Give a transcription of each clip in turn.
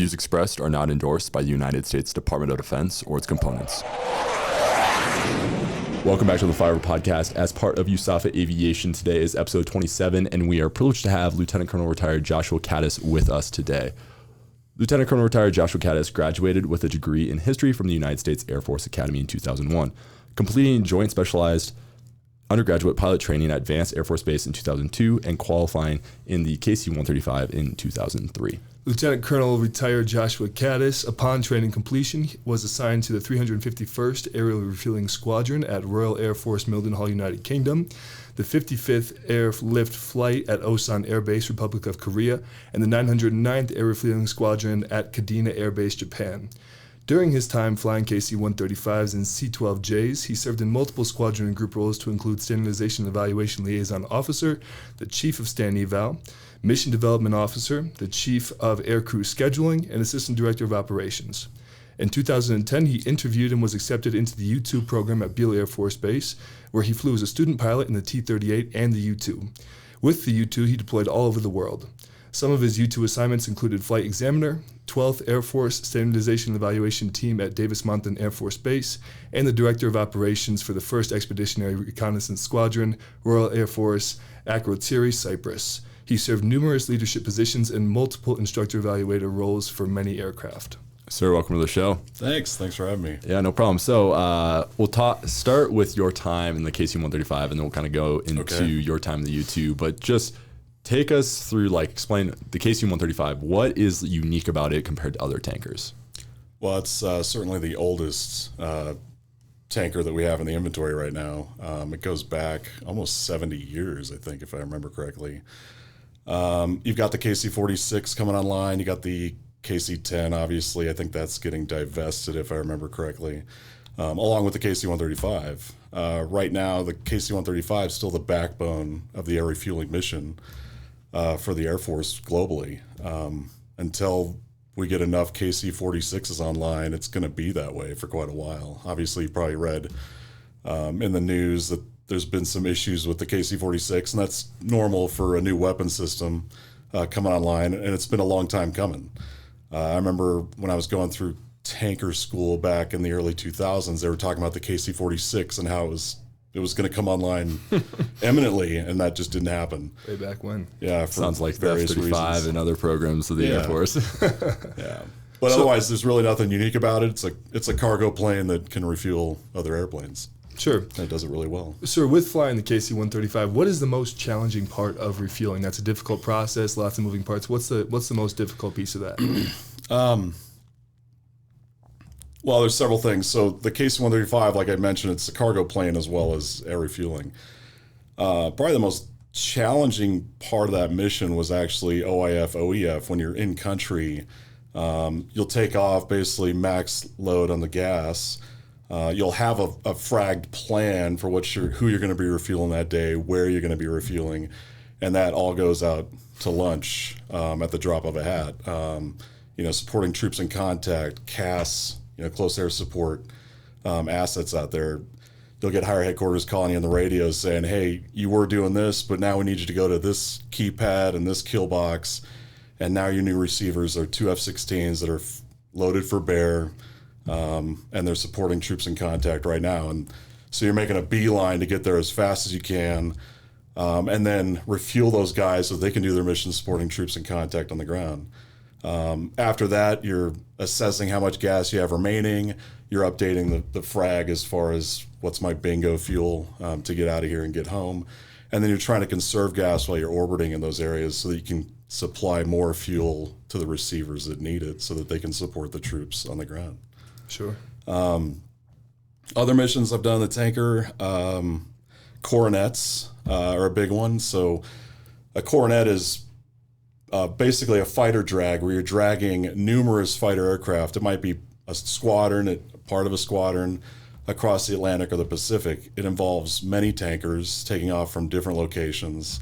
views expressed are not endorsed by the United States Department of Defense or its components. Welcome back to the Flyover Podcast. As part of USAFA Aviation, today is episode 27, and we are privileged to have Lieutenant Colonel retired Joshua Cadice with us today. Lieutenant Colonel retired Joshua Cadice graduated with a degree in history from the United States Air Force Academy in 2001, completing joint specialized undergraduate pilot training at Advanced Air Force Base in 2002 and qualifying in the KC-135 in 2003. Lieutenant Colonel retired Joshua Cadice, upon training completion, was assigned to the 351st Aerial Refueling Squadron at Royal Air Force Mildenhall, United Kingdom, the 55th Airlift Flight at Osan Air Base, Republic of Korea, and the 909th Air Refueling Squadron at Cadice Air Base, Japan. During his time flying KC-135s and C-12Js, he served in multiple squadron and group roles to include Standardization and Evaluation Liaison Officer, the Chief of Stand Eval, Mission Development Officer, the Chief of Aircrew Scheduling, and Assistant Director of Operations. In 2010, he interviewed and was accepted into the U-2 program at Beale Air Force Base, where he flew as a student pilot in the T-38 and the U-2. With the U-2, he deployed all over the world. Some of his U-2 assignments included Flight Examiner, 12th Air Force Standardization and Evaluation Team at Davis-Monthan Air Force Base, and the Director of Operations for the 1st Expeditionary Reconnaissance Squadron, Royal Air Force, Akrotiri, Cyprus. He served numerous leadership positions and multiple instructor-evaluator roles for many aircraft. Sir, welcome to the show. Thanks for having me. Yeah, no problem. So we'll start with your time in the KC-135, and then we'll kind of go into your time in the U-2. But just take us through, explain the KC-135. What is unique about it compared to other tankers? Well, it's certainly the oldest tanker that we have in the inventory right now. It goes back almost 70 years, I think, if I remember correctly. You've got the KC-46 coming online. You got the KC-10, obviously. I think that's getting divested, if I remember correctly, along with the KC-135. Right now, the KC-135 is still the backbone of the air refueling mission for the Air Force globally. Until we get enough KC-46s online, it's going to be that way for quite a while. Obviously, you probably read in the news that there's been some issues with the KC-46, and that's normal for a new weapon system coming online, and it's been a long time coming. I remember when I was going through tanker school back in the early 2000s, they were talking about the KC-46 and how it was going to come online imminently, and that just didn't happen. Way back when. Yeah, sounds like the F-35 and other programs of the Air Force. Yeah. But otherwise, there's really nothing unique about it. It's a cargo plane that can refuel other airplanes. Sure. And it does it really well. Sir, with flying the KC-135, what is the most challenging part of refueling? That's a difficult process, lots of moving parts. What's the most difficult piece of that? Well, there's several things. So the KC-135, like I mentioned, it's a cargo plane as well as air refueling. Probably the most challenging part of that mission was actually OIF, OEF. When you're in country, you'll take off basically max load on the gas. You'll have a fragged plan for who you're going to be refueling that day, where you're going to be refueling, and that all goes out to lunch at the drop of a hat. Supporting troops in contact, CAS, close air support assets out there. You'll get higher headquarters calling you on the radio saying, hey, you were doing this, but now we need you to go to this keypad and this kill box, and now your new receivers are 2 F-16s that are loaded for bear, and they're supporting troops in contact right now. And so you're making a beeline to get there as fast as you can, and then refuel those guys so they can do their mission supporting troops in contact on the ground. After that, you're assessing how much gas you have remaining. You're updating the frag as far as what's my bingo fuel to get out of here and get home. And then you're trying to conserve gas while you're orbiting in those areas so that you can supply more fuel to the receivers that need it so that they can support the troops on the ground. Sure. Other missions I've done in the tanker, coronets are a big one. So a coronet is basically a fighter drag where you're dragging numerous fighter aircraft. It might be a squadron, part of a squadron across the Atlantic or the Pacific. It involves many tankers taking off from different locations,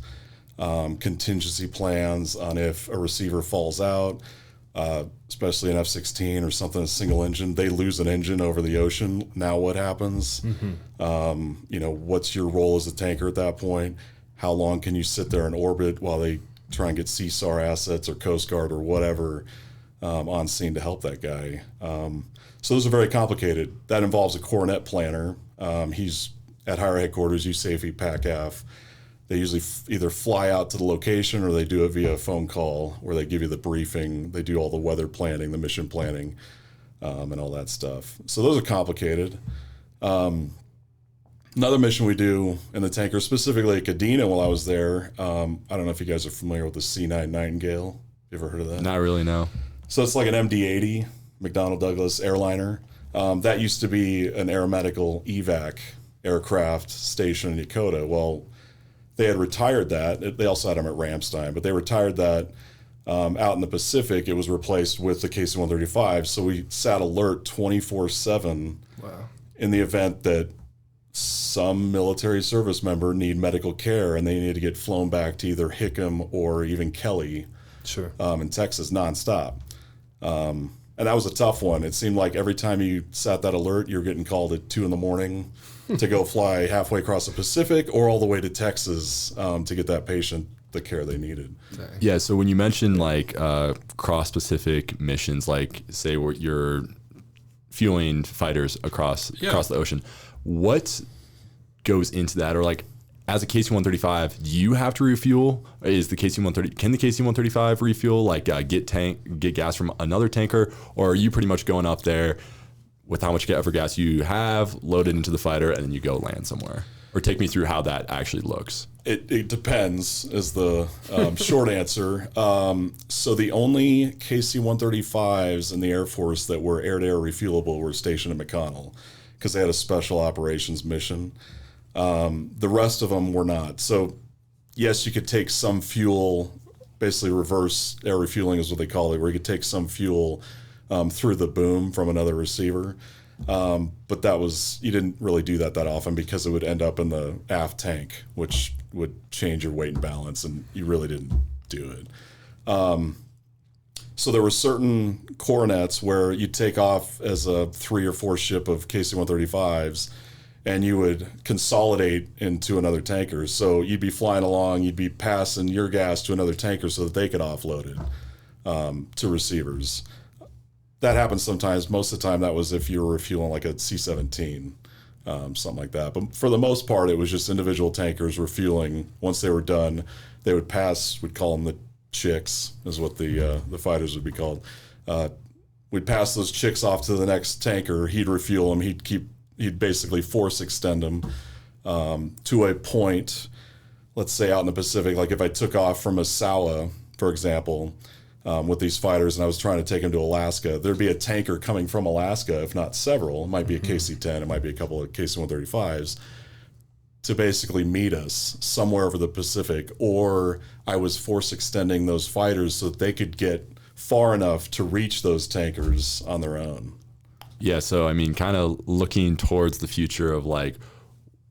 contingency plans on if a receiver falls out, especially an F-16 or something, a single engine. They lose an engine over the ocean. Now what happens? Mm-hmm. What's your role as a tanker at that point? How long can you sit there in orbit while they try and get CSAR assets or Coast Guard or whatever on scene to help that guy. So those are very complicated. That involves a coronet planner. He's at higher headquarters, USAFE, PACAF. They usually either fly out to the location or they do it via a phone call where they give you the briefing. They do all the weather planning, the mission planning, and all that stuff. So those are complicated. Another mission we do in the tanker, specifically at Cadice while I was there, I don't know if you guys are familiar with the C-9 Nightingale. You ever heard of that? Not really, no. So it's like an MD-80, McDonnell Douglas airliner. That used to be an aeromedical evac aircraft stationed in Yokota. Well, they had retired that. They also had them at Ramstein, but they retired that out in the Pacific. It was replaced with the KC-135. So we sat alert 24/7 in the event that some military service member need medical care and they need to get flown back to either Hickam or even Kelly in Texas nonstop. And that was a tough one. It seemed like every time you sat that alert, you were getting called at 2 a.m. to go fly halfway across the Pacific or all the way to Texas to get that patient the care they needed. Yeah, so when you mention like cross-Pacific missions, like say you're fueling fighters across the ocean, what goes into that? Or like as a KC-135, do you have to refuel? Can the KC-135 refuel, like get gas from another tanker? Or are you pretty much going up there with how much ever gas you have, loaded into the fighter, and then you go land somewhere? Or take me through how that actually looks. It depends is the short answer. So the only KC-135s in the Air Force that were air-to-air refuelable were stationed at McConnell because they had a special operations mission. The rest of them were not. So yes, you could take some fuel, basically reverse air refueling is what they call it, where you could take some fuel through the boom from another receiver. But you didn't really do that often because it would end up in the aft tank, which would change your weight and balance, and you really didn't do it. So there were certain coronets where you'd take off as a 3 or 4 ship of KC-135s, and you would consolidate into another tanker. So you'd be flying along, you'd be passing your gas to another tanker so that they could offload it to receivers. That happens sometimes. Most of the time, that was if you were refueling like a C-17, something like that. But for the most part, it was just individual tankers refueling. Once they were done, they would pass. We'd call them the chicks, is what the fighters would be called. We'd pass those chicks off to the next tanker. He'd refuel them. He'd basically force extend them to a point. Let's say out in the Pacific, like if I took off from Osawa, for example. With these fighters, and I was trying to take them to Alaska, there'd be a tanker coming from Alaska, if not several. It might be a KC-10, it might be a couple of KC-135s, to basically meet us somewhere over the Pacific. Or I was force extending those fighters so that they could get far enough to reach those tankers on their own. Yeah, so I mean, kind of looking towards the future of like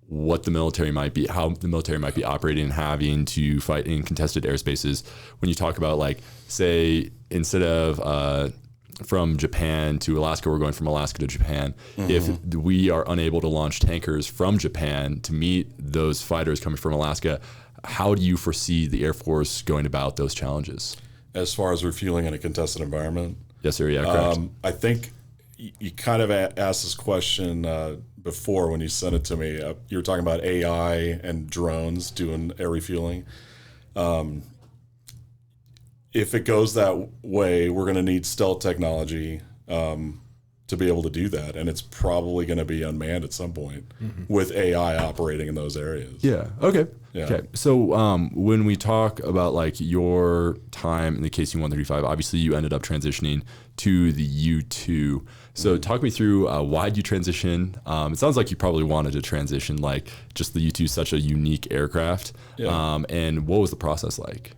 what the military might be, how the military might be operating and having to fight in contested airspaces. When you talk about like, say, instead of from Japan to Alaska, we're going from Alaska to Japan. If we are unable to launch tankers from Japan to meet those fighters coming from Alaska, how do you foresee the Air Force going about those challenges? As far as refueling in a contested environment? Yes, sir. Yeah, correct. I think you kind of asked this question before when you sent it to me. You were talking about AI and drones doing air refueling. If it goes that way, we're going to need stealth technology to be able to do that, and it's probably going to be unmanned at some point with AI operating in those areas. Yeah. Okay. Yeah. Okay. So when we talk about like your time in the KC-135, obviously you ended up transitioning to the U-2. So talk me through why'd you transition? It sounds like you probably wanted to transition, like just the U-2 is such a unique aircraft. Yeah. And what was the process like?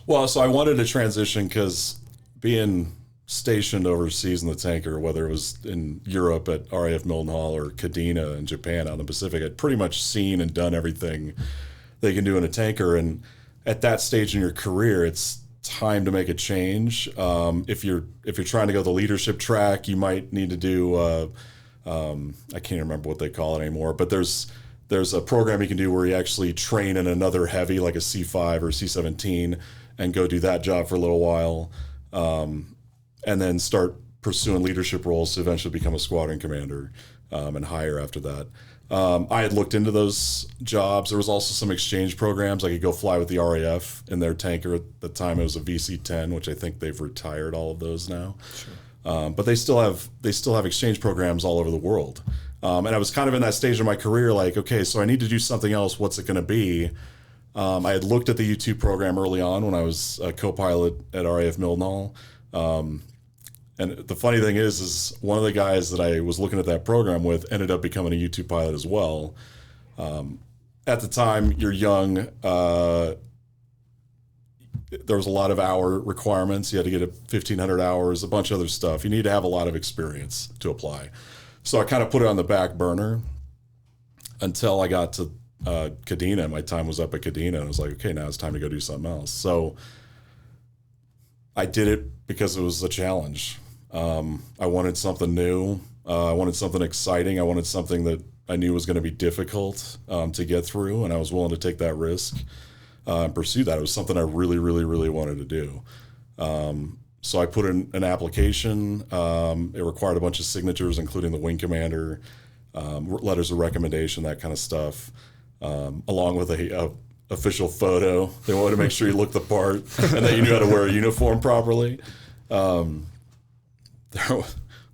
Well, so I wanted to transition because being stationed overseas in the tanker, whether it was in Europe at RAF Mildenhall or Cadice in Japan out in the Pacific, I'd pretty much seen and done everything they can do in a tanker. And at that stage in your career, it's time to make a change. If you're trying to go the leadership track, you might need to do I can't remember what they call it anymore, but there's a program you can do where you actually train in another heavy like a C5 or C-17 and go do that job for a little while. and then start pursuing leadership roles to eventually become a squadron commander and higher after that. I had looked into those jobs. There was also some exchange programs. I could go fly with the RAF in their tanker. At the time, it was a VC-10, which I think they've retired all of those now. Sure. But they still have exchange programs all over the world. And I was kind of in that stage of my career, like, okay, so I need to do something else. What's it going to be? I had looked at the U-2 program early on when I was a co-pilot at RAF Mildenhall. And the funny thing is one of the guys that I was looking at that program with ended up becoming a U-2 pilot as well. At the time, you're young. There was a lot of hour requirements. You had to get 1,500 hours, a bunch of other stuff. You need to have a lot of experience to apply. So I kind of put it on the back burner until I got to Cadena. My time was up at Cadena, and I was like, okay, now it's time to go do something else. So I did it because it was a challenge. I wanted something new. I wanted something exciting. I wanted something that I knew was going to be difficult to get through, and I was willing to take that risk and pursue that. It was something I really, really, really wanted to do. So I put in an application. It required a bunch of signatures, including the wing commander, letters of recommendation, that kind of stuff, along with a official photo. They wanted to make sure you looked the part and that you knew how to wear a uniform properly. There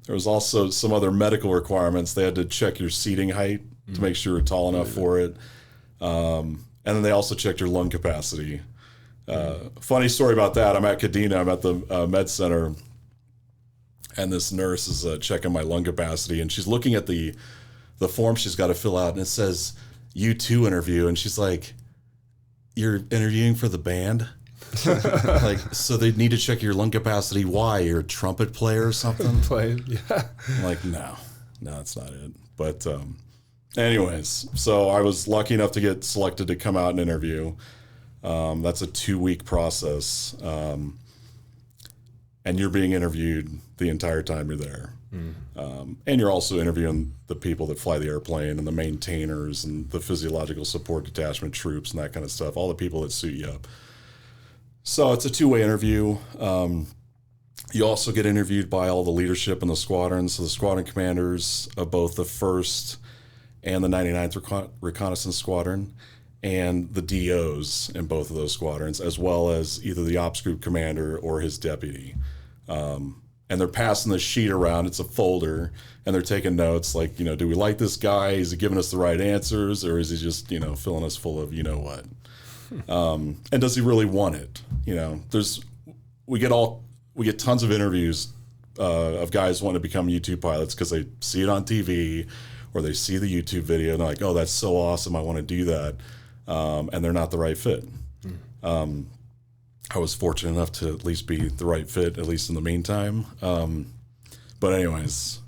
was also some other medical requirements. They had to check your seating height to make sure you're tall enough for it. And then they also checked your lung capacity. Funny story about that. I'm at Cadena. I'm at the med center, and this nurse is checking my lung capacity, and she's looking at the form she's got to fill out, and it says U-2 interview, and she's like, "You're interviewing for the band?" Like, so they need to check your lung capacity. Why? You're a trumpet player or something? Playing, yeah. I'm like, no, that's not it. But anyways, so I was lucky enough to get selected to come out and interview. That's a 2-week process. And you're being interviewed the entire time you're there. And you're also interviewing the people that fly the airplane and the maintainers and the physiological support detachment troops and that kind of stuff, all the people that suit you up. So it's a 2-way interview. You also get interviewed by all the leadership in the squadron. So the squadron commanders of both the 1st and the 99th Reconnaissance Squadron, and the DOs in both of those squadrons, as well as either the ops group commander or his deputy. And they're passing the sheet around. It's a folder, and they're taking notes like, do we like this guy? Is he giving us the right answers, or is he just, filling us full of what? And does he really want it? We get tons of interviews of guys wanting to become U-2 pilots because they see it on TV or they see the YouTube video and they're like, oh, that's so awesome, I want to do that. And they're not the right fit. I was fortunate enough to at least be the right fit, at least in the meantime. But anyways,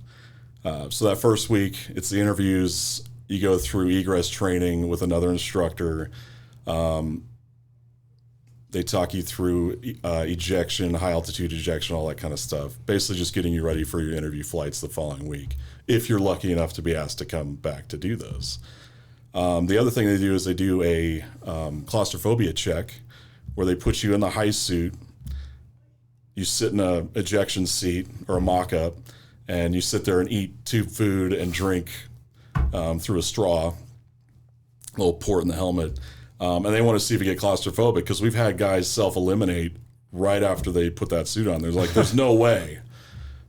so that first week, it's the interviews. You go through egress training with another instructor. They talk you through ejection, high altitude ejection, all that kind of stuff. Basically just getting you ready for your interview flights the following week, if you're lucky enough to be asked to come back to do those. The other thing they do is they do a claustrophobia check where they put you in the high suit. You sit in a ejection seat or a mock-up, and you sit there and eat tube food and drink through a straw, a little port in the helmet. And they want to see if you get claustrophobic, because we've had guys self-eliminate right after they put that suit on. They're like, there's no way.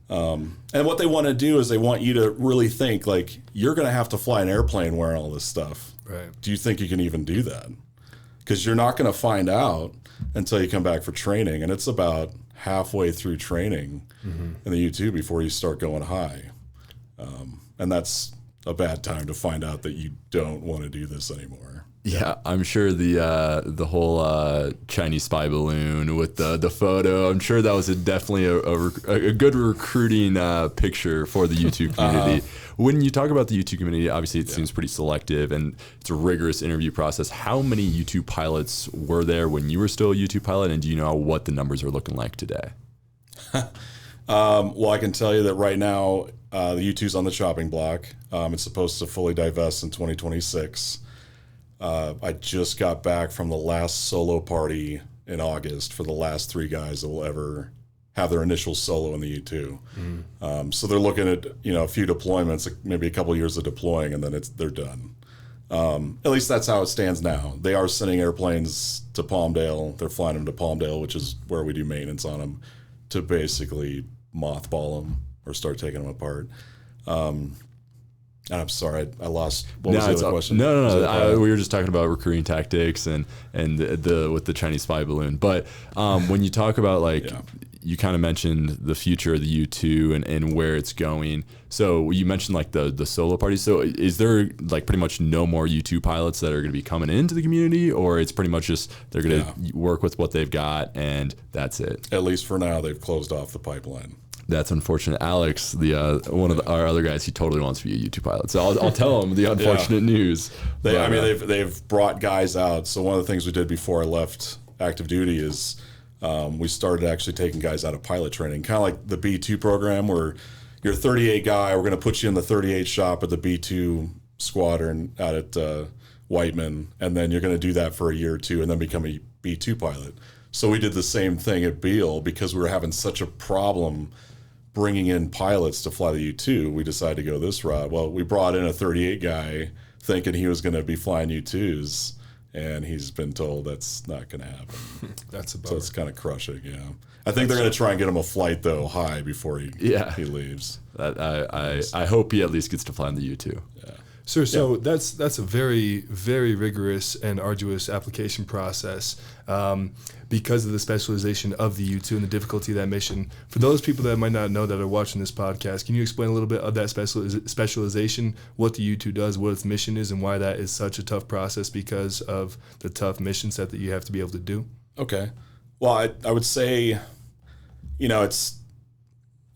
And what they want to do is they want you to really think, like, you're going to have to fly an airplane wearing all this stuff. Right. Do you think you can even do that? Because you're not going to find out until you come back for training. And it's about halfway through training in the U-2 before you start going high. And that's a bad time to find out that you don't want to do this anymore. Yeah, I'm sure the whole Chinese spy balloon with the photo, I'm sure that was definitely a good recruiting picture for the U-2 community. When you talk about the U-2 community, obviously it seems pretty selective and it's a rigorous interview process. How many U-2 pilots were there when you were still a U-2 pilot, and do you know what the numbers are looking like today? Well, I can tell you that right now the U-2's on the chopping block. It's supposed to fully divest in 2026. I just got back from the last solo party in August for the last 3 guys that will ever have their initial solo in the U-2. So they're looking at a few deployments, maybe a couple of years of deploying, and then they're done. At least that's how it stands now. They are sending airplanes to Palmdale. They're flying them to Palmdale, which is where we do maintenance on them, to basically mothball them or start taking them apart. I'm sorry, I lost. What was the other question? No. We were just talking about recruiting tactics and the with the Chinese spy balloon. But when you talk about you kind of mentioned the future of the U-2 and where it's going. So you mentioned like the solo parties. So is there like pretty much no more U-2 pilots that are going to be coming into the community, or it's pretty much just they're going to work with what they've got and that's it? At least for now, they've closed off the pipeline. That's unfortunate. Alex, one of our other guys, he totally wants to be a U-2 pilot. So I'll tell him the unfortunate news. They've brought guys out. So one of the things we did before I left active duty is we started actually taking guys out of pilot training, kind of like the B-2 program, where you're a 38 guy. We're going to put you in the 38 shop at the B-2 squadron out at Whiteman, and then you're going to do that for a year or two and then become a B-2 pilot. So we did the same thing at Beale because we were having such a problem bringing in pilots to fly the U-2. We decided to go this route. Well, we brought in a 38 guy thinking he was going to be flying U-2s, and he's been told that's not going to happen. That's a bummer. So it's kind of crushing, yeah. I think they're going to try and get him a flight, though, high before he leaves. I hope he at least gets to fly in the U-2. Yeah. Sir, so that's a very, very rigorous and arduous application process because of the specialization of the U-2 and the difficulty of that mission. For those people that might not know that are watching this podcast, can you explain a little bit of that specialization, what the U-2 does, what its mission is, and why that is such a tough process because of the tough mission set that you have to be able to do? Okay. Well, I would say,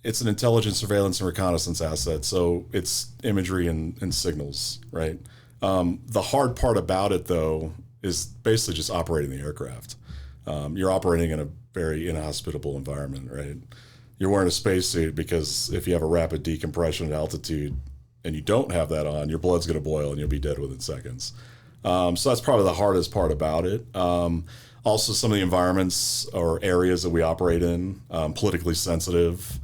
it's an intelligence, surveillance, and reconnaissance asset. So it's imagery and signals, right? The hard part about it, though, is basically just operating the aircraft. You're operating in a very inhospitable environment, right? You're wearing a spacesuit because if you have a rapid decompression at altitude and you don't have that on, your blood's going to boil and you'll be dead within seconds. So that's probably the hardest part about it. Also, some of the environments or areas that we operate in, politically sensitive,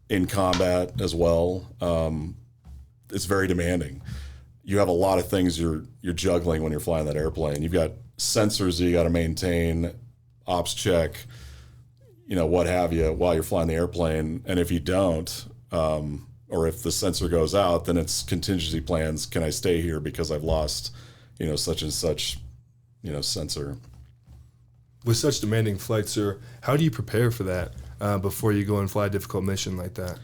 in combat as well. It's very demanding. You have a lot of things you're juggling when you're flying that airplane. You've got sensors that you got to maintain, ops check, what have you, while you're flying the airplane. And if you don't, or if the sensor goes out, then it's contingency plans. Can I stay here because I've lost, such and such, sensor? With such demanding flights, sir, how do you prepare for that before you go and fly a difficult mission like that?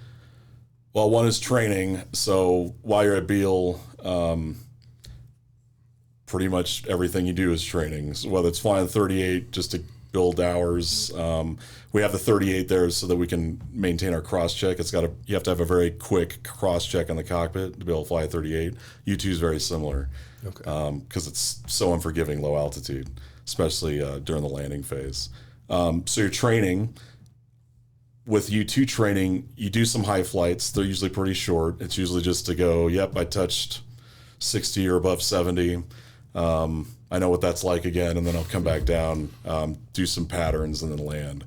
Well, one is training. So while you're at Beale, pretty much everything you do is training. So whether it's flying 38 just to build hours, we have the 38 there so that we can maintain our cross check. You have to have a very quick cross check in the cockpit to be able to fly a 38. U-2 is very similar, because it's so unforgiving low altitude, especially during the landing phase. So you're training. With U-2 training, you do some high flights. They're usually pretty short. It's usually just to go, yep, I touched 60 or above 70. I know what that's like again, and then I'll come back down, do some patterns, and then land.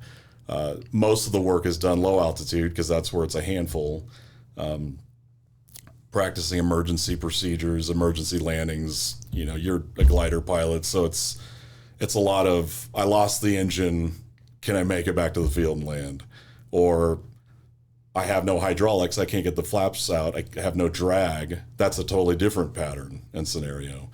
Most of the work is done low altitude because that's where it's a handful. Practicing emergency procedures, emergency landings. You're a glider pilot, so it's a lot of, I lost the engine. Can I make it back to the field and land? Or I have no hydraulics, I can't get the flaps out, I have no drag. That's a totally different pattern and scenario.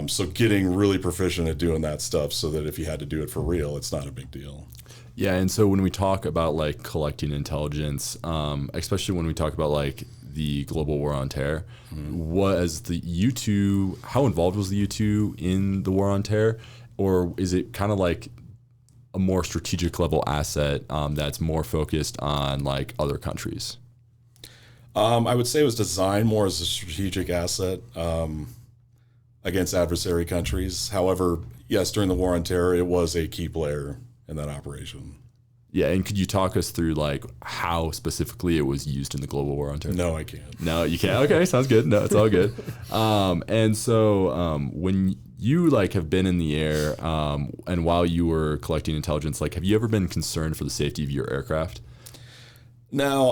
So getting really proficient at doing that stuff so that if you had to do it for real, it's not a big deal. Yeah, and so when we talk about like collecting intelligence, especially when we talk about like the global war on terror, was the U-2, how involved was the U-2 in the war on terror? Or is it kind of like a more strategic level asset that's more focused on like other countries? I would say it was designed more as a strategic asset against adversary countries. However, yes, during the war on terror, it was a key player in that operation. Yeah, and could you talk us through like how specifically it was used in the global war on terror? No, I can't. No, you can't. Okay, sounds good. No, it's all good. And so when you like have been in the air, and while you were collecting intelligence, like have you ever been concerned for the safety of your aircraft? Now,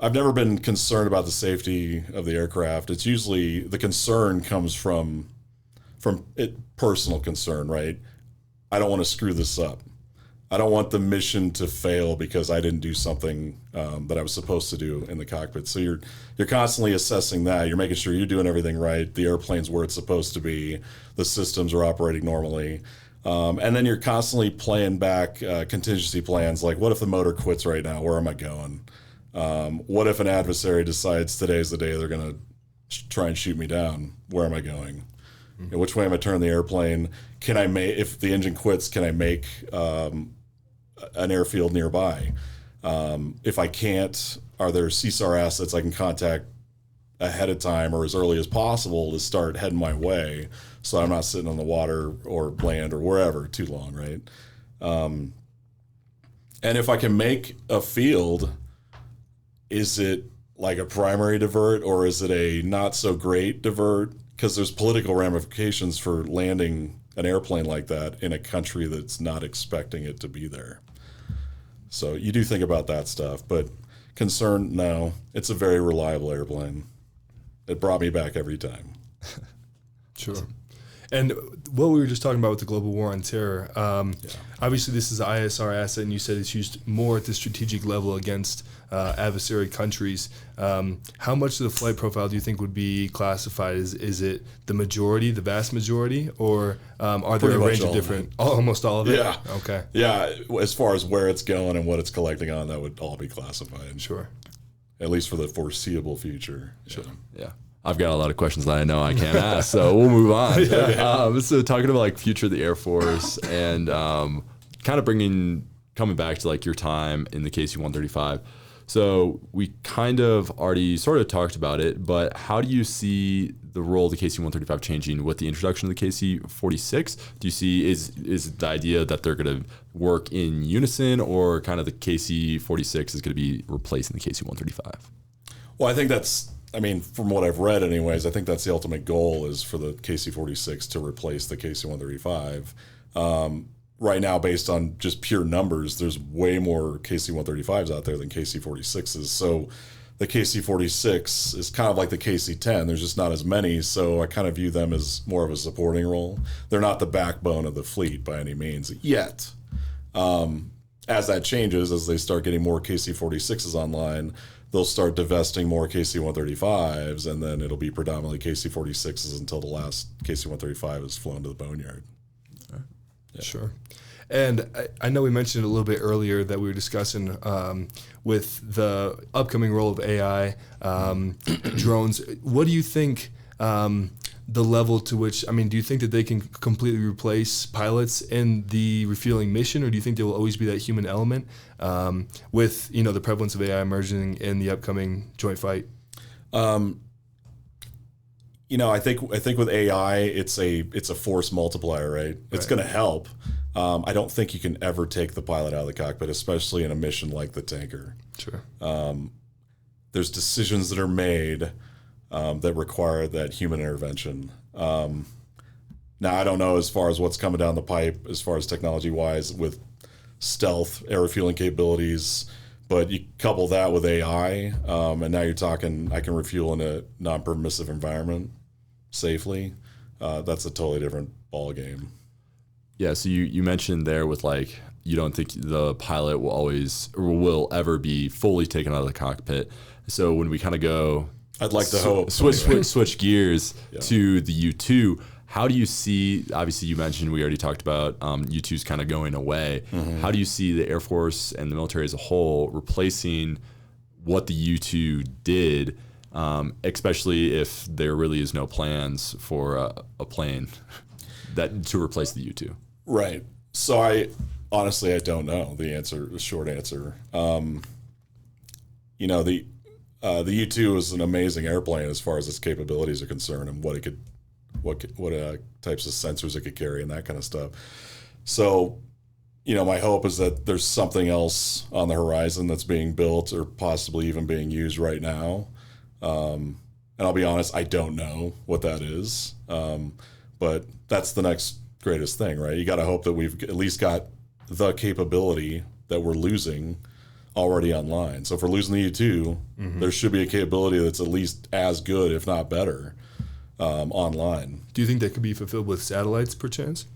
I've never been concerned about the safety of the aircraft. It's usually the concern comes from personal concern, right? I don't want to screw this up. I don't want the mission to fail because I didn't do something that I was supposed to do in the cockpit. So you're constantly assessing that. You're making sure you're doing everything right. The airplane's where it's supposed to be. The systems are operating normally. And then you're constantly playing back contingency plans. Like, what if the motor quits right now? Where am I going? What if an adversary decides today's the day they're going to try and shoot me down? Where am I going? Mm-hmm. Which way am I turning the airplane? Can I make, if the engine quits, can I make an airfield nearby? If I can't, are there CSAR assets I can contact ahead of time or as early as possible to start heading my way so I'm not sitting on the water or land or wherever too long, right? And if I can make a field, is it like a primary divert or is it a not so great divert? Because there's political ramifications for landing an airplane like that in a country that's not expecting it to be there. So you do think about that stuff, but concern, no, it's a very reliable airplane. It brought me back every time. Sure. And what we were just talking about with the global war on terror, obviously this is an ISR asset, and you said it's used more at the strategic level against adversary countries. How much of the flight profile do you think would be classified? Is it the majority, the vast majority, or are there a range of different, almost all of it? Yeah. Okay. Yeah, as far as where it's going and what it's collecting on, that would all be classified. Sure. At least for the foreseeable future. Sure. Yeah. I've got a lot of questions that I know I can't ask, so we'll move on. So talking about like future of the Air Force and kind of coming back to like your time in the KC-135. So we kind of already sort of talked about it, but how do you see the role of the KC-135 changing with the introduction of the KC-46? Do you see, is the idea that they're going to work in unison, or kind of the KC-46 is going to be replacing the KC-135? Well, I think that's, I mean, from what I've read anyways, I think that's the ultimate goal, is for the KC-46 to replace the KC-135. Right now, based on just pure numbers, there's way more KC-135s out there than KC-46s. So the KC-46 is kind of like the KC-10. There's just not as many, so I kind of view them as more of a supporting role. They're not the backbone of the fleet by any means yet. As that changes, as they start getting more KC-46s online, they'll start divesting more KC-135s, and then it'll be predominantly KC-46s until the last KC-135 is flown to the boneyard. Yeah. Sure. And I know we mentioned a little bit earlier that we were discussing with the upcoming role of AI, drones. What do you think the level to which, I mean, do you think that they can completely replace pilots in the refueling mission, or do you think there will always be that human element with, you know, the prevalence of AI emerging in the upcoming joint fight? You know, I think with AI, it's a force multiplier, right? It's going to help. I don't think you can ever take the pilot out of the cockpit, especially in a mission like the tanker. Sure. There's decisions that are made that require that human intervention. Now, I don't know as far as what's coming down the pipe, as far as technology-wise, with stealth air refueling capabilities, but you couple that with AI, and now you're talking, I can refuel in a non-permissive environment safely. That's a totally different ball game. Yeah, so you mentioned there with like, you don't think the pilot will always or will ever be fully taken out of the cockpit. So when we kind of go, I'd like to hope switch gears to the U-2. How do you see? Obviously, you mentioned, we already talked about U-2's kind of going away. Mm-hmm. How do you see the Air Force and the military as a whole replacing what the U-2 did, especially if there really is no plans for a plane to replace the U-2? Right. So I don't know the short answer. You know, the U-2 is an amazing airplane as far as its capabilities are concerned, and what types of sensors it could carry and that kind of stuff. So, you know, my hope is that there's something else on the horizon that's being built or possibly even being used right now. And I'll be honest, I don't know what that is. but that's the next greatest thing, right? You got to hope that we've at least got the capability that we're losing already online. So if we're losing the U-2, there should be a capability that's at least as good, if not better, online. Do you think that could be fulfilled with satellites, perchance?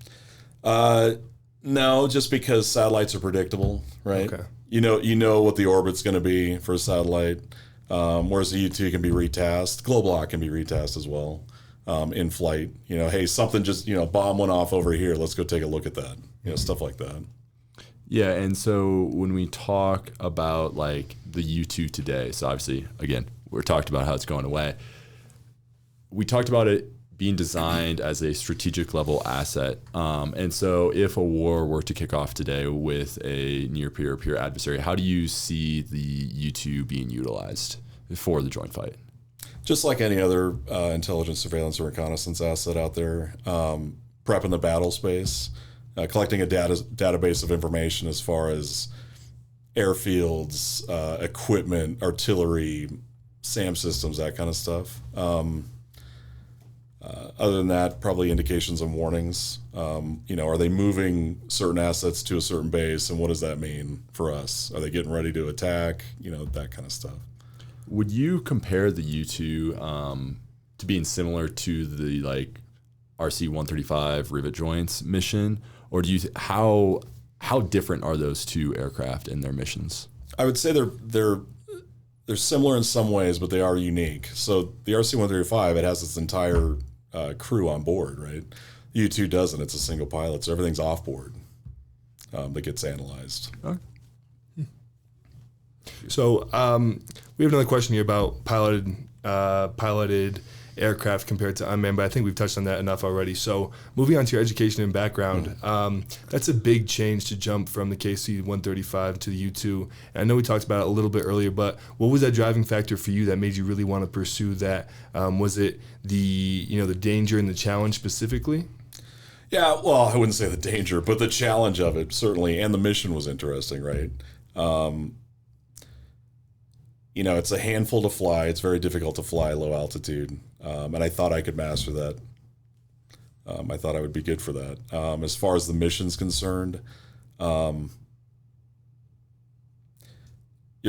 No, just because satellites are predictable, right? Okay. You know what the orbit's going to be for a satellite, whereas the U-2 can be retasked. Globalock can be retasked as well in flight. Hey, something just, bomb went off over here. Let's go take a look at that. Stuff like that. Yeah, and so when we talk about like the U-2 today, so obviously, again, we're talked about how it's going away. We talked about it being designed as a strategic level asset. And so if a war were to kick off today with a near peer or peer adversary, how do you see the U-2 being utilized for the joint fight? Just like any other intelligence, surveillance, or reconnaissance asset out there, prep in the battle space, collecting a database of information as far as airfields, equipment, artillery, SAM systems, that kind of stuff. Other than that, probably indications and warnings. Are they moving certain assets to a certain base, and what does that mean for us? Are they getting ready to attack? That kind of stuff. Would you compare the U-2 to being similar to the like RC-135 rivet joints mission, or do you how different are those two aircraft in their missions? I would say they're similar in some ways, but they are unique. So the RC-135, it has its entire crew on board, right? U-2 doesn't. It's a single pilot, so everything's off board that gets analyzed. Okay. So we have another question here about piloted aircraft compared to unmanned, but I think we've touched on that enough already. So moving on to your education and background, that's a big change to jump from the KC-135 to the U-2. And I know we talked about it a little bit earlier, but what was that driving factor for you that made you really want to pursue that? Was it the danger and the challenge specifically? Yeah, well, I wouldn't say the danger, but the challenge of it certainly, and the mission was interesting, right? It's a handful to fly. It's very difficult to fly low altitude. And I thought I could master that. I thought I would be good for that. As far as the mission's concerned, you're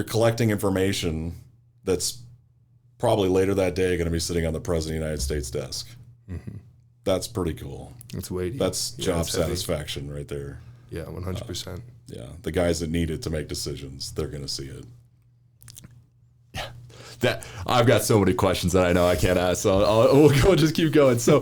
collecting information that's probably later that day going to be sitting on the President of the United States desk. Mm-hmm. That's pretty cool. That's weighty. That's job satisfaction right there. Yeah, 100%. Yeah, the guys that need it to make decisions, they're going to see it. That I've got so many questions that I know I can't ask, so we'll just keep going. So,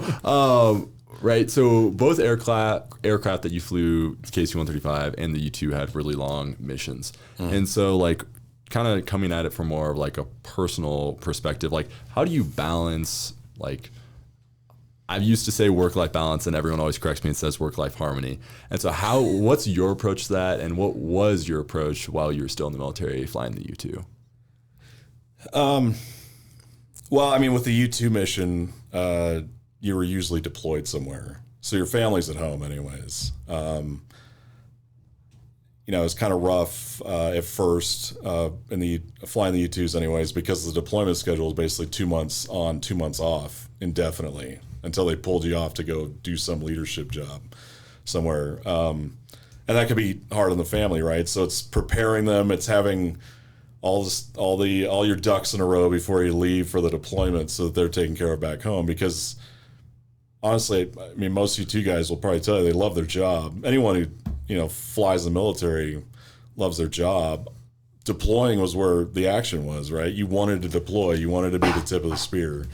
right, so both aircraft that you flew, the KC-135 and the U-2, had really long missions, and so like kind of coming at it from more of like a personal perspective, like how do you balance like? I used to say work-life balance, and everyone always corrects me and says work-life harmony. And so, what's your approach to that, and what was your approach while you were still in the military flying the U-2? Well, I mean, with the U-2 mission, you were usually deployed somewhere. So your family's at home anyways. It's kind of rough at first flying the U-2s anyways, because the deployment schedule is basically 2 months on, 2 months off indefinitely until they pulled you off to go do some leadership job somewhere. And that could be hard on the family, right? So it's preparing them. It's having all your ducks in a row before you leave for the deployment so that they're taken care of back home. Because honestly, I mean, most U-2 guys will probably tell you they love their job. Anyone who flies the military loves their job. Deploying was where the action was, right? You wanted to deploy. You wanted to be the tip of the spear.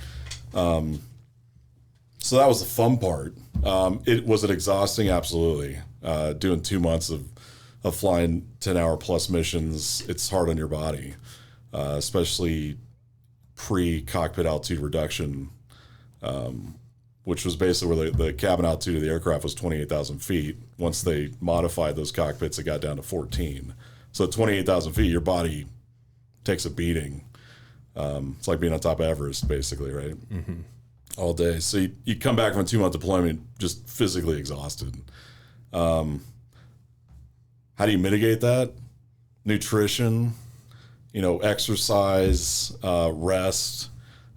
So that was the fun part. Was it exhausting? Absolutely. Doing 2 months of flying 10-hour plus missions, it's hard on your body, especially pre-cockpit altitude reduction, which was basically where the cabin altitude of the aircraft was 28,000 feet. Once they modified those cockpits, it got down to 14. So at 28,000 feet, your body takes a beating. It's like being on top of Everest, basically, right? Mm-hmm. All day. So you come back from a 2-month deployment just physically exhausted. How do you mitigate that? Nutrition, exercise, rest,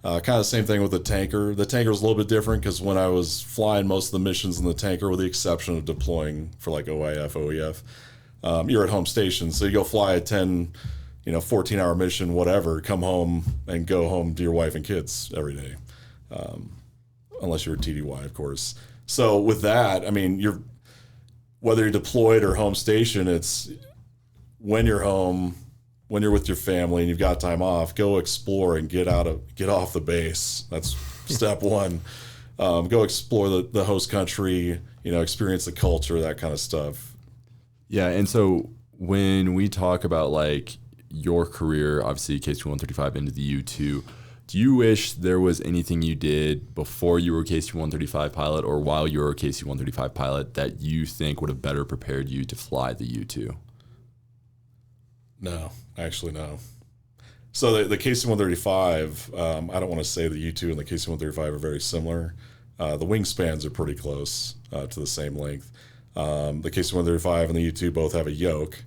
Kind of the same thing with the tanker. The tanker was a little bit different because when I was flying most of the missions in the tanker, with the exception of deploying for like OIF, OEF, you're at home station. So you go fly a 10, 14-hour mission, whatever, come home and go home to your wife and kids every day. Unless you're a TDY, of course. So with that, I mean, whether you're deployed or home station, it's when you're home, when you're with your family and you've got time off, go explore and get off the base. That's step one. Go explore the host country, experience the culture, that kind of stuff. Yeah, and so when we talk about like your career, obviously KC-135 into the U-2, do you wish there was anything you did before you were a KC-135 pilot or while you were a KC-135 pilot that you think would have better prepared you to fly the U-2? No, actually no. So the KC-135, I don't want to say the U-2 and the KC-135 are very similar. The wingspans are pretty close to the same length. The KC-135 and the U-2 both have a yoke,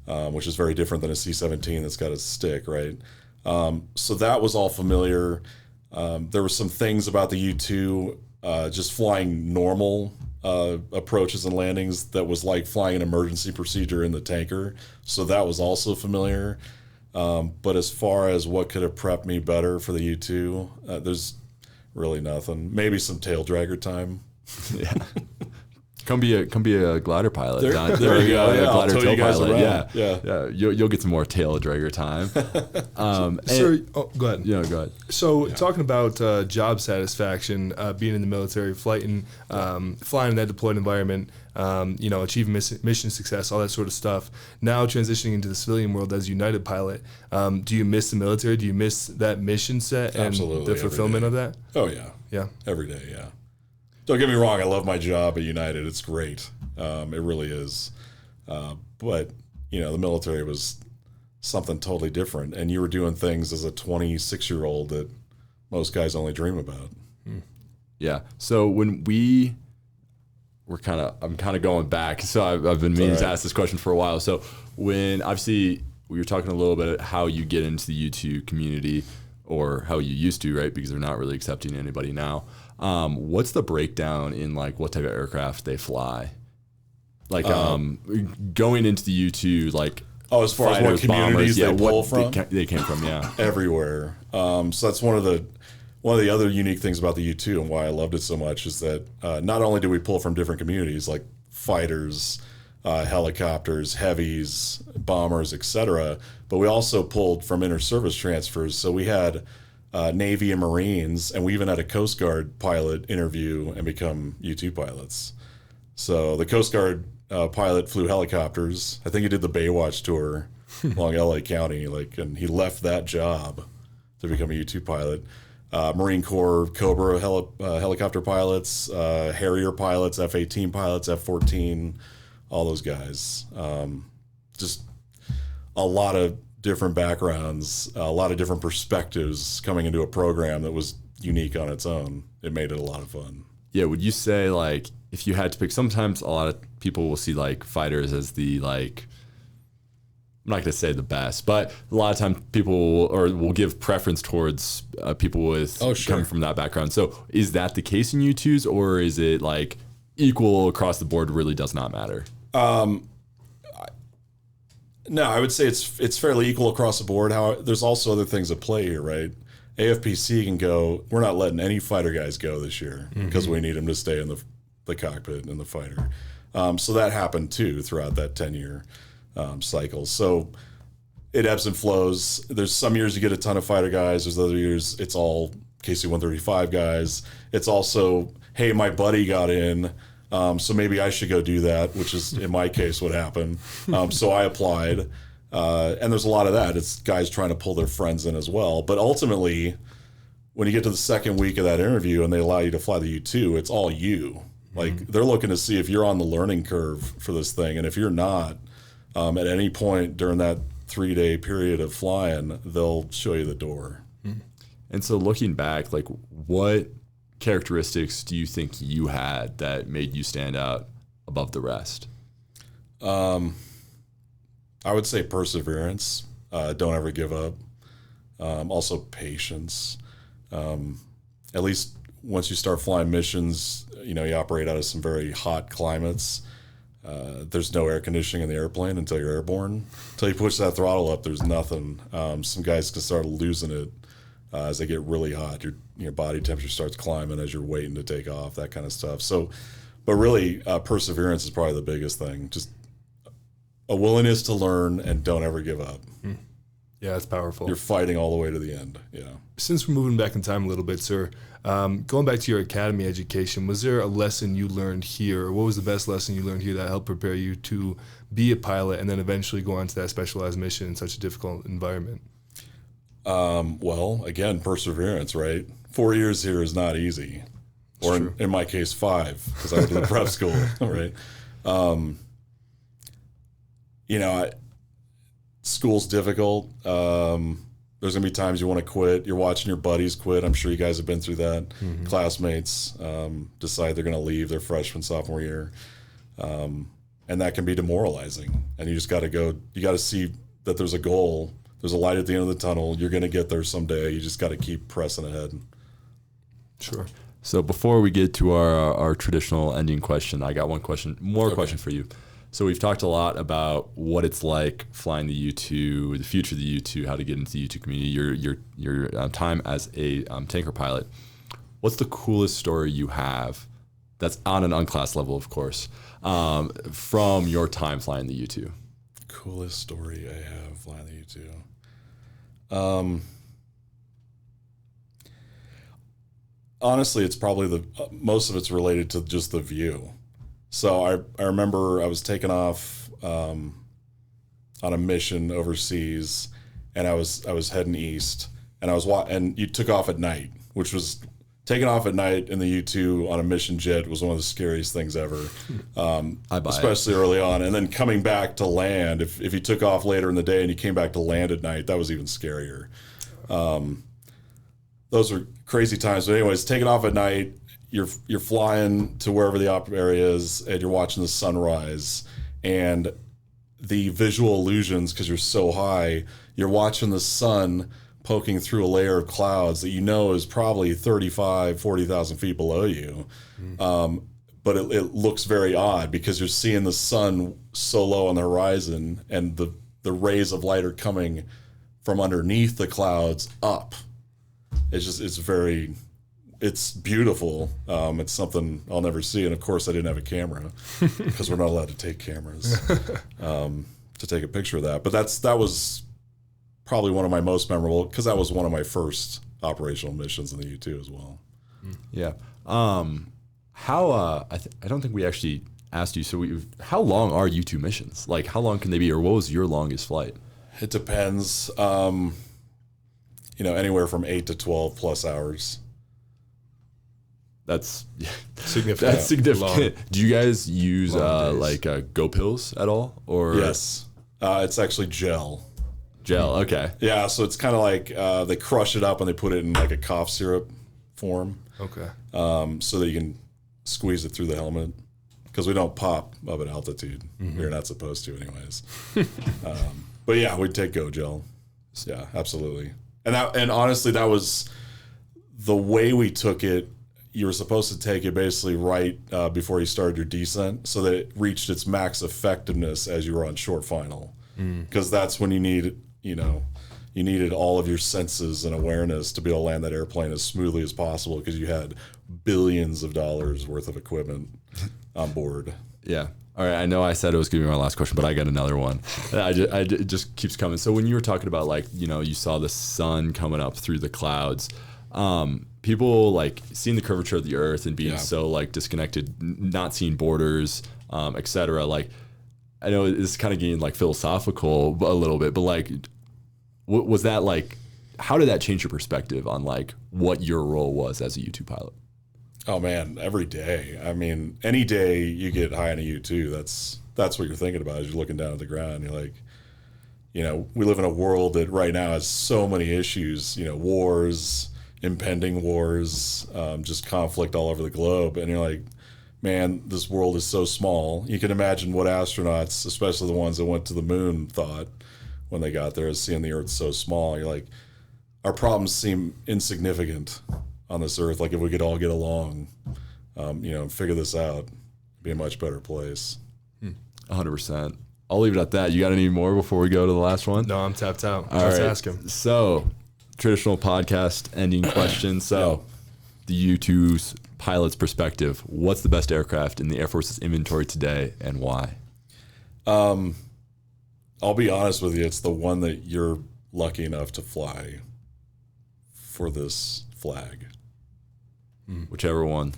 which is very different than a C-17 that's got a stick, right? So that was all familiar. There were some things about the U-2 just flying normal approaches and landings that was like flying an emergency procedure in the tanker. So that was also familiar. But as far as what could have prepped me better for the U-2, there's really nothing. Maybe some tail dragger time. Yeah. Come be a glider pilot. There you go. Yeah, glider tail pilot. Around. Yeah. You'll get some more tail dragger time. Go ahead. Yeah, go ahead. So talking about job satisfaction, being in the military, flying in that deployed environment, achieving mission success, all that sort of stuff. Now transitioning into the civilian world as United pilot, do you miss the military? Do you miss that mission set and Absolutely, the fulfillment of that? Oh yeah. Yeah. Every day. Yeah. Don't get me wrong. I love my job at United. It's great. It really is. But the military was something totally different, and you were doing things as a 26-year-old that most guys only dream about. Yeah. So when I'm kind of going back. So I've been meaning to ask this question for a while. So when obviously we were talking a little bit about how you get into the U-2 community, or how you used to, right? Because they're not really accepting anybody now. What's the breakdown in like what type of aircraft they fly? Like going into the U-2, like as far as what communities they pull from, they came from, yeah, everywhere. So that's one of the other unique things about the U-2 and why I loved it so much is that not only do we pull from different communities like fighters, helicopters, heavies, bombers, etc., but we also pulled from inter-service transfers. So we had Navy and Marines, and we even had a Coast Guard pilot interview and become U-2 pilots. So the Coast Guard pilot flew helicopters. I think he did the Baywatch tour along LA County, and he left that job to become a U-2 pilot. Marine Corps Cobra helicopter pilots, Harrier pilots, F-18 pilots, F-14, all those guys. Just a lot of different backgrounds, a lot of different perspectives coming into a program that was unique on its own. It made it a lot of fun. Yeah, would you say like if you had to pick, sometimes a lot of people will see like fighters as the like, I'm not going to say the best, but a lot of times people will give preference towards people with coming from that background. So is that the case in U-2s, or is it like equal across the board, really does not matter? No, I would say it's fairly equal across the board. There's also other things at play here, right? AFPC can go, we're not letting any fighter guys go this year because we need them to stay in the cockpit and the fighter. So that happened too throughout that 10-year cycle. So it ebbs and flows. There's some years you get a ton of fighter guys. There's other years it's all KC-135 guys. It's also, hey, my buddy got in, so maybe I should go do that, which is in my case what happened. So I applied, and there's a lot of that. It's guys trying to pull their friends in as well. But ultimately, when you get to the second week of that interview and they allow you to fly the U-2, it's all you. Like they're looking to see if you're on the learning curve for this thing, and if you're not, at any point during that 3-day period of flying, they'll show you the door. And so looking back, like what characteristics do you think you had that made you stand out above the rest? I would say perseverance. Don't ever give up. Also patience. At least once you start flying missions, you operate out of some very hot climates. There's no air conditioning in the airplane until you're airborne. Until you push that throttle up, there's nothing. Some guys can start losing it as they get really hot. Your body temperature starts climbing as you're waiting to take off, that kind of stuff. So, but really, perseverance is probably the biggest thing. Just a willingness to learn and don't ever give up. Yeah, that's powerful. You're fighting all the way to the end. Yeah. Since we're moving back in time a little bit, sir, going back to your academy education, was there a lesson you learned here, or what was the best lesson you learned here that helped prepare you to be a pilot and then eventually go on to that specialized mission in such a difficult environment? Well, again, perseverance, right? 4 years here is not easy. Or in my case, 5, because I went to the prep school, right? School's difficult. There's going to be times you want to quit. You're watching your buddies quit. I'm sure you guys have been through that. Mm-hmm. Classmates decide they're going to leave their freshman, sophomore year. And that can be demoralizing. And you just got to go. You got to see that there's a goal. There's a light at the end of the tunnel. You're going to get there someday. You just got to keep pressing ahead. Sure. So before we get to our traditional ending question, I got one question for you. So we've talked a lot about what it's like flying the U-2, the future of the U-2, how to get into the U-2 community, your time as a tanker pilot. What's the coolest story you have that's on an unclassed level, of course, from your time flying the U-2? Coolest story I have flying the U-2. Honestly, it's probably most of it's related to just the view. So I remember I was taking off on a mission overseas, and I was heading east, and and you took off at night, which was taking off at night in the U-2 on a mission jet was one of the scariest things ever, especially early on. And then coming back to land, if you took off later in the day and you came back to land at night, that was even scarier. Those were crazy times. But anyways, taking off at night. You're flying to wherever the op area is, and you're watching the sunrise, and the visual illusions, because you're so high, you're watching the sun poking through a layer of clouds that is probably 35, 40,000 feet below you. But it looks very odd because you're seeing the sun so low on the horizon, and the rays of light are coming from underneath the clouds up. It's beautiful. It's something I'll never see. And of course I didn't have a camera because we're not allowed to take cameras to take a picture of that. But that was probably one of my most memorable, because that was one of my first operational missions in the U-2 as well. Yeah. I don't think we actually asked you. So how long are U-2 missions? Like, how long can they be, or what was your longest flight? It depends. Anywhere from 8 to 12 plus hours. That's significant. That's significant. Do you guys use Go pills at all? Or yes, it's actually gel. Gel, okay. Yeah, so it's kind of like they crush it up and they put it in like a cough syrup form. Okay. So that you can squeeze it through the helmet, because we don't pop up at altitude. Mm-hmm. We're not supposed to, anyways. But yeah, we'd take Go gel. Yeah, absolutely. And honestly, that was the way we took it. You were supposed to take it basically right before you started your descent, so that it reached its max effectiveness as you were on short final. Because that's when you needed all of your senses and awareness to be able to land that airplane as smoothly as possible, because you had billions of dollars worth of equipment on board. Yeah. All right. I know I said it was going to be my last question, but I got another one. It just keeps coming. So when you were talking about you saw the sun coming up through the clouds, people seeing the curvature of the earth and being so disconnected, not seeing borders, etc. I know it's kind of getting philosophical a little bit, but what was that like? How did that change your perspective on what your role was as a U-2 pilot? Oh man, every day. I mean, any day you get high in a U-2, that's what you're thinking about as you're looking down at the ground. You're like, we live in a world that right now has so many issues, wars, impending wars, just conflict all over the globe. And you're like, man, this world is so small. You can imagine what astronauts, especially the ones that went to the moon, thought when they got there, seeing the Earth so small. You're like, our problems seem insignificant on this earth. Like if we could all get along, figure this out, it'd be a much better place. 100%. I'll leave it at that. You got any more before we go to the last one? No, I'm tapped out. All Let's right. ask him. So, traditional podcast ending question. So, the U-2's pilot's perspective, what's the best aircraft in the Air Force's inventory today and why? I'll be honest with you. It's the one that you're lucky enough to fly for this flag. Whichever one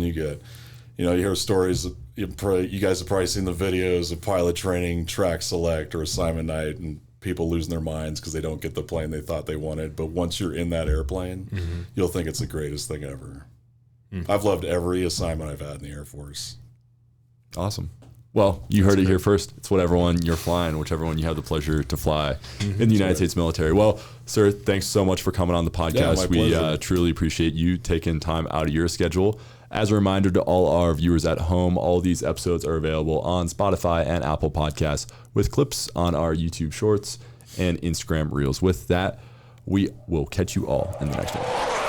you get. You hear stories. You guys have probably seen the videos of pilot training, track select, or assignment night, and people losing their minds because they don't get the plane they thought they wanted. But once you're in that airplane, you'll think it's the greatest thing ever. I've loved every assignment I've had in the Air Force. Awesome. Well, you heard it here first. It's whatever one you're flying, whichever one you have the pleasure to fly in the United States military. Well, sir, thanks so much for coming on the podcast. We truly appreciate you taking time out of your schedule. As a reminder to all our viewers at home, all these episodes are available on Spotify and Apple Podcasts with clips on our YouTube Shorts and Instagram Reels. With that, we will catch you all in the next one.